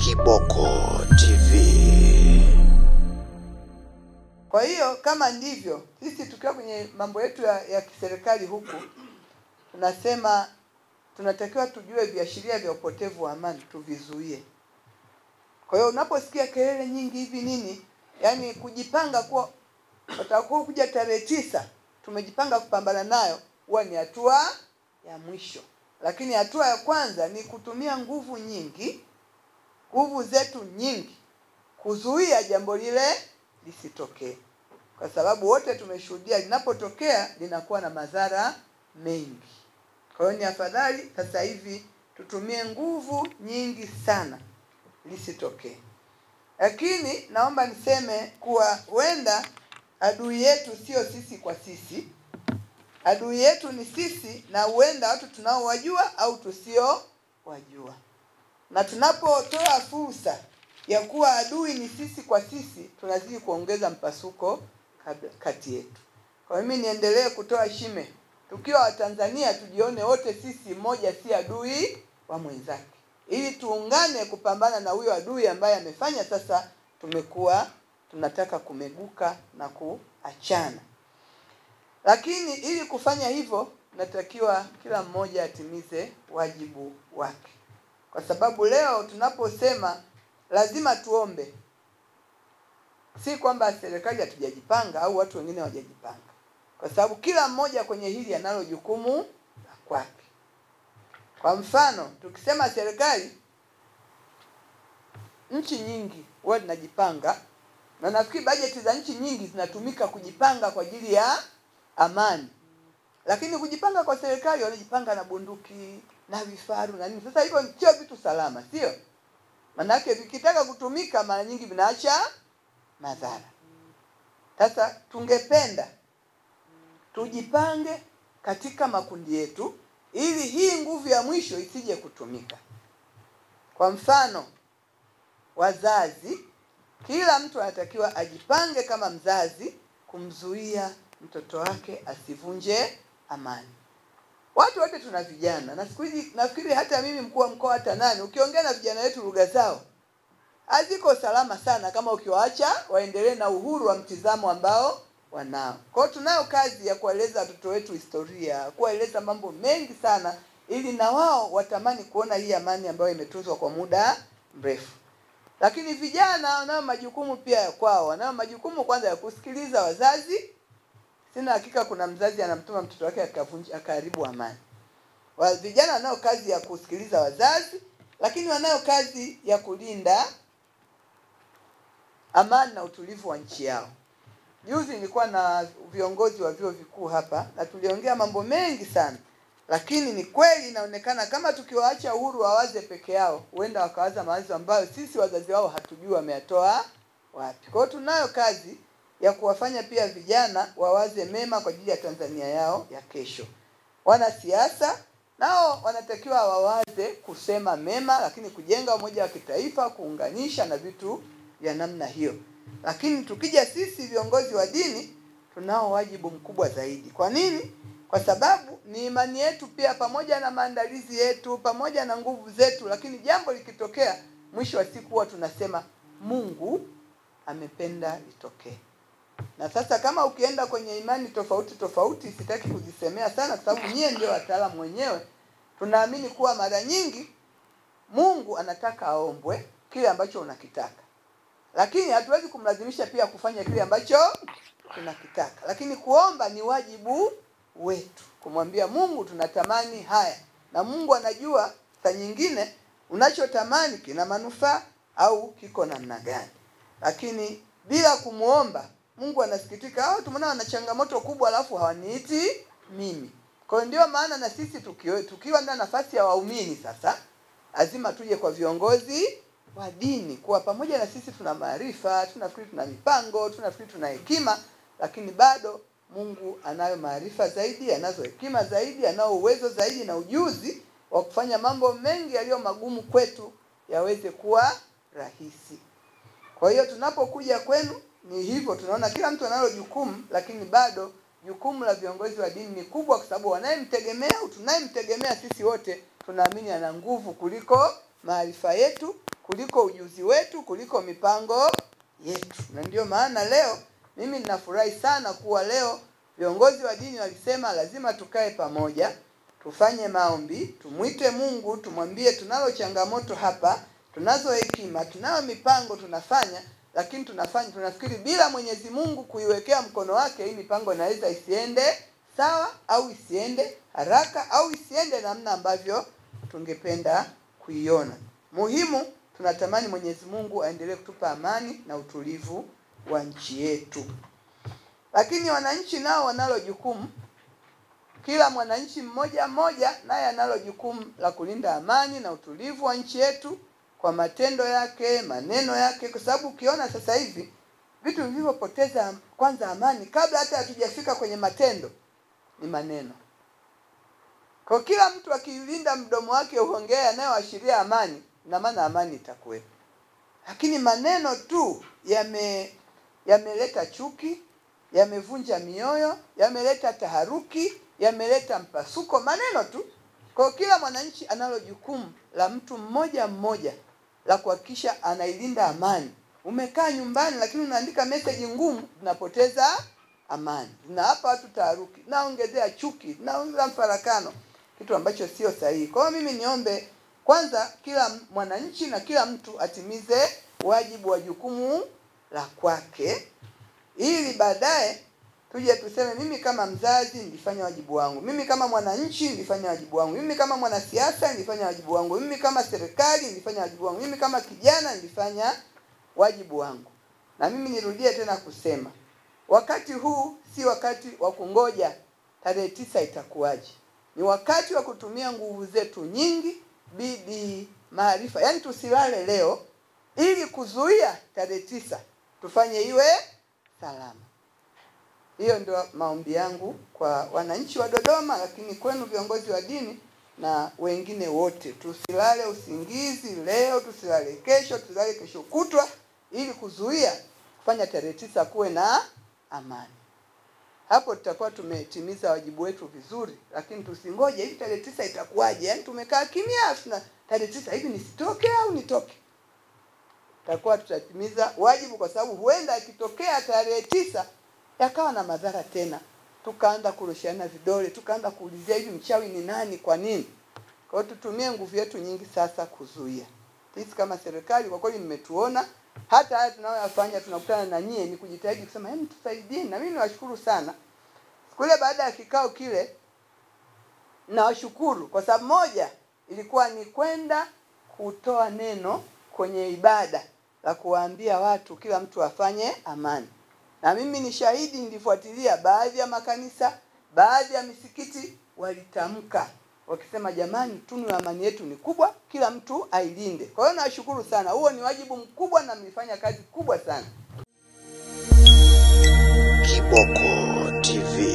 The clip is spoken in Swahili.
Kiboko TV. Kwa hiyo kama ndivyo, sisi tukiwa kwenye mambo yetu ya kiserikali huku, tunasema tunatakiwa tujue viashiria vya upotevu wa amani, tuvizuie. Kwa hiyo unaposikia kelele nyingi hivi nini, yani kujipanga kuwa watakuwa kuja tarehe 9, tumejipanga kupambana nayo, huwa ni hatua ya mwisho. Lakini hatua ya kwanza ni kutumia nguvu nyingi, nguvu zetu nyingi, kuzuia jambo lile lisitokee. Kwa sababu wote tumeshuhudia linapotokea linakuwa na madhara mengi. Kwa hiyo ni afadhali sasa hivi tutumie nguvu nyingi sana lisitokee. Lakini naomba niseme kuwa huenda adui yetu sio sisi kwa sisi. Adui yetu ni sisi, na huenda watu tunaowajua au tusio wajua. Na tunapotoa fursa ya kuwa adui ni sisi kwa sisi, tunazidi kuongeza mpasuko kati yetu. Kwa mimi niendelee kutoa shime, tukiwa Watanzania tujione wote sisi mmoja, si adui wa mwenzake, ili tuungane kupambana na huyo adui ambaye amefanya sasa tumekuwa tunataka kumeguka na kuachana. Lakini ili kufanya hivyo, natakiwa kila mmoja atimize wajibu wake. Kwa sababu leo tunaposema lazima tuombe, si kwamba serikali hatujajipanga au watu wengine hawajajipanga. Kwa sababu kila mmoja kwenye hili analo jukumu la kwake. Kwa mfano, tukisema serikali, nchi nyingi huwa zinajipanga, na nafikiri bajeti za nchi nyingi zinatumika kujipanga kwa ajili ya amani. Lakini kujipanga kwa serikali, wanajipanga na bunduki na vifaru na nini. Sasa hivyo sio vitu salama, sio? Manake vikitaka kutumika mara nyingi vinaacha madhara. Sasa tungependa tujipange katika makundi yetu ili hii nguvu ya mwisho isije kutumika. Kwa mfano, wazazi, kila mtu anatakiwa ajipange kama mzazi kumzuia mtoto wake asivunje amani. Watu wote tuna vijana, na siku hizi nafikiri hata mimi mkuu wa mkoa hata nani, ukiongea na vijana wetu lugha zao haziko salama sana kama ukiwaacha waendelee na uhuru wa mtizamo ambao wanao. Kwa hiyo tunayo kazi ya kueleza watoto wetu historia, kueleza mambo mengi sana ili na wao watamani kuona hii amani ambayo imetunzwa kwa muda mrefu. Lakini vijana wanao majukumu pia ya kwao. Wanao majukumu kwanza ya kusikiliza wazazi. Sina hakika kuna mzazi anamtuma mtoto wake akaharibu amani. Vijana wanao kazi ya kusikiliza wazazi, lakini wanayo kazi ya kulinda amani na utulivu wa nchi yao. Juzi nilikuwa na viongozi wa vyuo vikuu hapa na tuliongea mambo mengi sana. Lakini ni kweli inaonekana kama tukiwaacha uhuru wawaze peke yao, huenda wakawaza mawazo ambayo sisi wazazi wao hatujui wameyatoa wapi. Kwa hiyo tunayo kazi ya kuwafanya pia vijana wawaze mema kwa ajili ya Tanzania yao ya kesho. Wanasiasa nao wanatakiwa wawaze kusema mema, lakini kujenga umoja wa kitaifa, kuunganisha na vitu vya namna hiyo. Lakini tukija sisi viongozi wa dini, tunao wajibu mkubwa zaidi. Kwa nini? Kwa sababu ni imani yetu pia, pamoja na maandalizi yetu, pamoja na nguvu zetu, lakini jambo likitokea, mwisho wa siku huwa tunasema Mungu amependa litokee. Na sasa kama ukienda kwenye imani tofauti, sitaki kuzisemea sana kwa sababu nyie ndio wataalamu wenyewe, tunaamini kuwa mara nyingi Mungu anataka aombwe kile ambacho unakitaka. Lakini hatuwezi kumlazimisha pia kufanya kile ambacho tunakitaka. Lakini kuomba ni wajibu wetu. Kumwambia Mungu tunatamani haya. Na Mungu anajua saa nyingine unachotamani kina manufaa au kiko namna gani. Lakini bila kumuomba, Mungu anasikitika, hao tumeona wana changamoto kubwa alafu hawaniiti mimi. Kwa hiyo ndio maana na sisi tukiwa na nafasi ya waumini sasa, lazima tuje kwa viongozi wa dini kuwa pamoja na sisi tuna maarifa, tunafikiri tuna mipango, tunafikiri tuna hekima, lakini bado Mungu anayo maarifa zaidi, anazo hekima zaidi, anao uwezo zaidi na ujuzi wa kufanya mambo mengi yaliyo magumu kwetu yaweze kuwa rahisi. Kwa hiyo tunapokuja kwenu ni hivyo, tunaona kila mtu analo jukumu, lakini bado jukumu la viongozi wa dini ni kubwa kwa sababu tunayemtegemea sisi wote tunaamini ana nguvu kuliko maarifa yetu, kuliko ujuzi wetu, kuliko mipango yetu. Na ndio maana leo mimi ninafurahi sana kuwa leo viongozi wa dini walisema lazima tukae pamoja, tufanye maombi, tumuite Mungu, tumwambie tunalo changamoto hapa, tunazo hekima, tunayo mipango tunafanya, lakini tunafikiri bila Mwenyezi Mungu kuiwekea mkono wake hii mipango inaweza isiende sawa, au isiende haraka, au isiende namna ambavyo tungependa kuiona. Muhimu, tunatamani Mwenyezi Mungu aendelee kutupa amani na utulivu wa nchi yetu. Lakini wananchi nao wanalo jukumu. Kila mwananchi mmoja mmoja naye analo jukumu la kulinda amani na utulivu wa nchi yetu kwa matendo yake, maneno yake, kwa sababu ukiona sasa hivi vitu vilivyopoteza kwanza amani kabla hata hatujafika kwenye matendo ni maneno. Kwa kila mtu akilinda mdomo wake uongee yanayoashiria amani, na maana amani itakuwepo. Lakini maneno tu yameleta chuki, yamevunja mioyo, yameleta taharuki, yameleta mpasuko, maneno tu. Kwa kila mwananchi analo jukumu la mtu mmoja mmoja la kuhakikisha anailinda amani. Umekaa nyumbani lakini unaandika message ngumu, tunapoteza amani. Zinawapa watu taharuki, naongezea chuki, naongeza mfarakano, kitu ambacho sio sahihi. Kwa hiyo mimi niombe kwanza kila mwananchi na kila mtu atimize wajibu wa jukumu la kwake, ili baadaye tuje tuseme mimi kama mzazi nilifanya wajibu wangu, mimi kama mwananchi nilifanya wajibu wangu, mimi kama mwanasiasa nilifanya wajibu wangu, mimi kama serikali nilifanya wajibu wangu, mimi kama kijana nilifanya wajibu wangu. Na mimi nirudie tena kusema, wakati huu si wakati wa kungoja tarehe 9 itakuwaje. Ni wakati wa kutumia nguvu zetu nyingi, bidii, maarifa. Yaani tusilale leo ili kuzuia tarehe 9 tufanye iwe salama. Hiyo ndio maombi yangu kwa wananchi wa Dodoma, lakini kwenu viongozi wa dini na wengine wote. Tusilale usingizi leo, tusilale kesho, tusilale kesho kutwa, ili kuzuia kufanya tarehe 9 kuwe na amani. Hapo tutakuwa tumetimiza wajibu wetu vizuri, lakini tusingoje hivi tarehe 9 itakuwaje. Yaani tumekaa kimya na tarehe 9 hivi nisitoke au nitoke. Tutakuwa tutatimiza wajibu, kwa sababu huenda ikitokea tarehe 9 yakawa na madhara tena. Tukaanza kurushiana vidole, tukaanza kuulizia hivi mchawi ni nani, kwa nini? Kwa hiyo tutumie nguvu yetu nyingi sasa kuzuia. Sisi kama serikali kwa kweli mmetuona, hata haya tunayoyafanya tunakutana na nyie ni kujitahidi kusema hem tusaidie. Na mimi niwashukuru sana. Siku ile baada ya kikao kile nawashukuru kwa sababu moja ilikuwa ni kwenda kutoa neno kwenye ibada la kuwaambia watu kila mtu afanye amani. Na mimi ni shahidi, nilifuatilia baadhi ya makanisa, baadhi ya misikiti walitamka wakisema jamani, tunu ya amani yetu ni kubwa, kila mtu ailinde. Kwa hiyo nawashukuru sana. Huo ni wajibu mkubwa na mlifanya kazi kubwa sana. Kiboko TV.